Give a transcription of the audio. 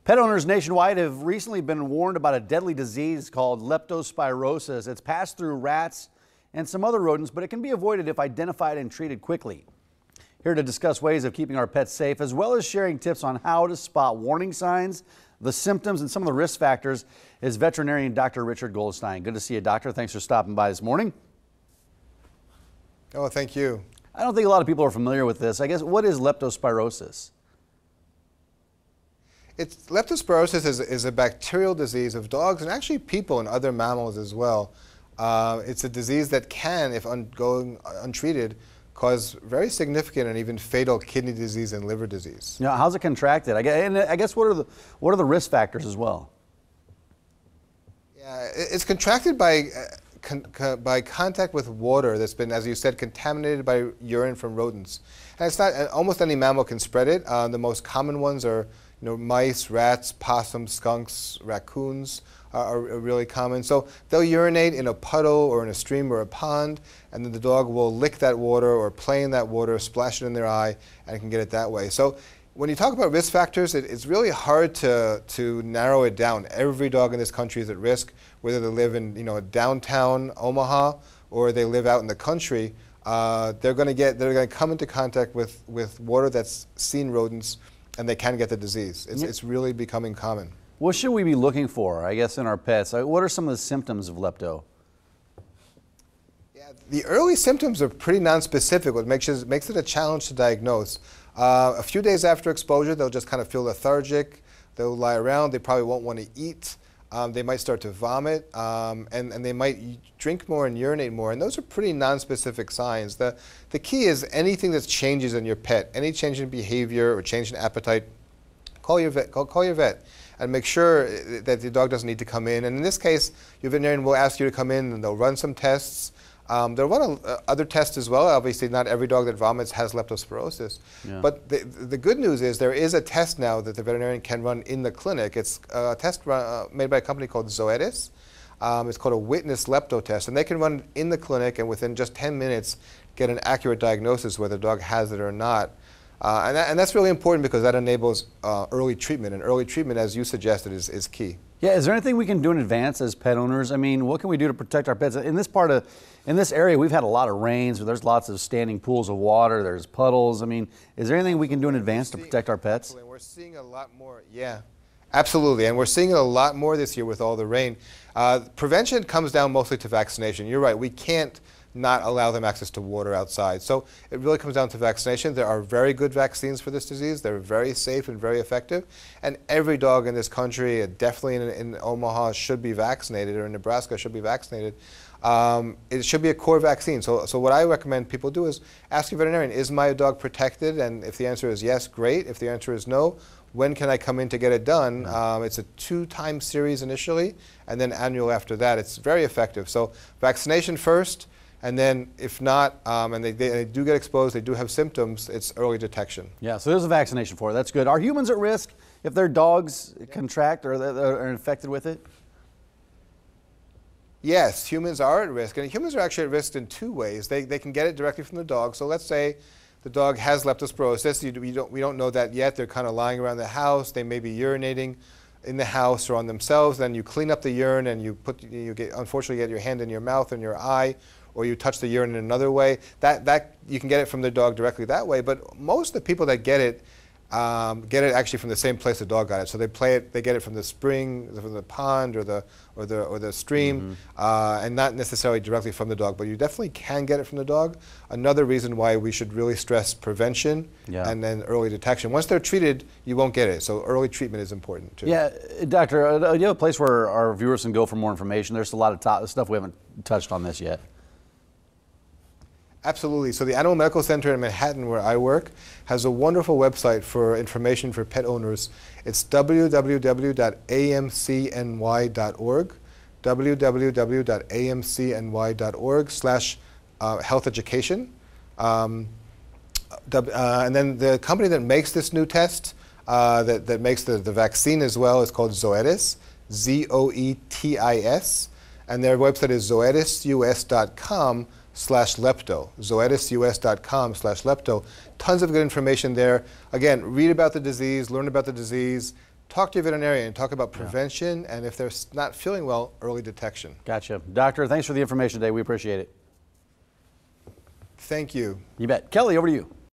Pet owners nationwide have recently been warned about a deadly disease called leptospirosis. It's passed through rats and some other rodents, but it can be avoided if identified and treated quickly. Here to discuss ways of keeping our pets safe, as well as sharing tips on how to spot warning signs, the symptoms, and some of the risk factors, is veterinarian Dr. Richard Goldstein. Good to see you, doctor. Thanks for stopping by this morning. Oh, thank you. I don't think a lot of people are familiar with this. I guess, what is leptospirosis? Leptospirosis is a bacterial disease of dogs and actually people and other mammals as well. It's a disease that can, if going untreated, cause very significant and even fatal kidney disease and liver disease. Now, how's it contracted? I guess what are the risk factors as well? Yeah, it's contracted by contact with water that's been, as you said, contaminated by urine from rodents. And it's not almost any mammal can spread it. The most common ones are mice, rats, possums, skunks, raccoons are really common. So they'll urinate in a puddle or in a stream or a pond, and then the dog will lick that water or play in that water, splash it in their eye, and can get it that way. So when you talk about risk factors, it's really hard to narrow it down. Every dog in this country is at risk, whether they live in downtown Omaha or they live out in the country. They're going to come into contact with water that's seen rodents, and they can get the disease. It's really becoming common. What should we be looking for, I guess, in our pets? What are some of the symptoms of lepto? Yeah, the early symptoms are pretty nonspecific, what makes it a challenge to diagnose. A few days after exposure, they'll just kind of feel lethargic. They'll lie around. They probably won't want to eat. They might start to vomit, and they might drink more and urinate more. And those are pretty nonspecific signs. The key is anything that changes in your pet, any change in behavior or change in appetite, call your vet. Call your vet and make sure that the dog doesn't need to come in. And in this case, your veterinarian will ask you to come in, and they'll run some tests. They'll run other tests as well. Obviously, not every dog that vomits has leptospirosis. Yeah. But the good news is there is a test now that the veterinarian can run in the clinic. It's a test made by a company called Zoetis. It's called a witness lepto test. And they can run in the clinic and within just 10 minutes get an accurate diagnosis whether the dog has it or not. And that's really important because that enables early treatment. And early treatment, as you suggested, is key. Yeah, is there anything we can do in advance as pet owners? I mean, what can we do to protect our pets? In this area, we've had a lot of rains. There's lots of standing pools of water. There's puddles. I mean, is there anything we can do in advance to protect our pets? Absolutely. We're seeing a lot more. Yeah, absolutely. And we're seeing it a lot more this year with all the rain. Prevention comes down mostly to vaccination. You're right. We can't not allow them access to water outside. So it really comes down to vaccination. There are very good vaccines for this disease. They're very safe and very effective. And every dog in this country, definitely in Omaha, should be vaccinated, or in Nebraska should be vaccinated. It should be a core vaccine. So what I recommend people do is ask your veterinarian, is my dog protected? And if the answer is yes, great. If the answer is no, when can I come in to get it done? It's a 2-time series initially, and then annual after that. It's very effective. So vaccination first. And then if not, and they do get exposed, they do have symptoms, it's early detection. Yeah, so there's a vaccination for it. That's good. Are humans at risk if their dogs contract or are infected with it? Yes, humans are at risk. And humans are actually at risk in 2 ways. They can get it directly from the dog. So let's say the dog has leptospirosis. We don't know that yet. They're kind of lying around the house. They may be urinating in the house or on themselves. Then you clean up the urine and unfortunately get your hand in your mouth and your eye, or you touch the urine in another way. That you can get it from the dog directly that way. But most of the people that get it actually from the same place the dog got it. So they get it from the spring, from the pond, or the stream, and not necessarily directly from the dog. But you definitely can get it from the dog. Another reason why we should really stress prevention and then early detection. Once they're treated, you won't get it. So early treatment is important too. Yeah, doctor, do you have a place where our viewers can go for more information? There's a lot of stuff we haven't touched on this yet. Absolutely. So the Animal Medical Center in Manhattan, where I work, has a wonderful website for information for pet owners. It's www.amcny.org, www.amcny.org/health education. And then the company that makes this new test, that makes the vaccine as well, is called Zoetis, Zoetis. And their website is zoetisus.com/lepto, zoetisus.com/lepto. Tons of good information there. Again, read about the disease, learn about the disease, talk to your veterinarian and talk about prevention, and if they're not feeling well, early detection. Gotcha. Doctor, thanks for the information today. We appreciate it. Thank you. You bet. Kelly, over to you.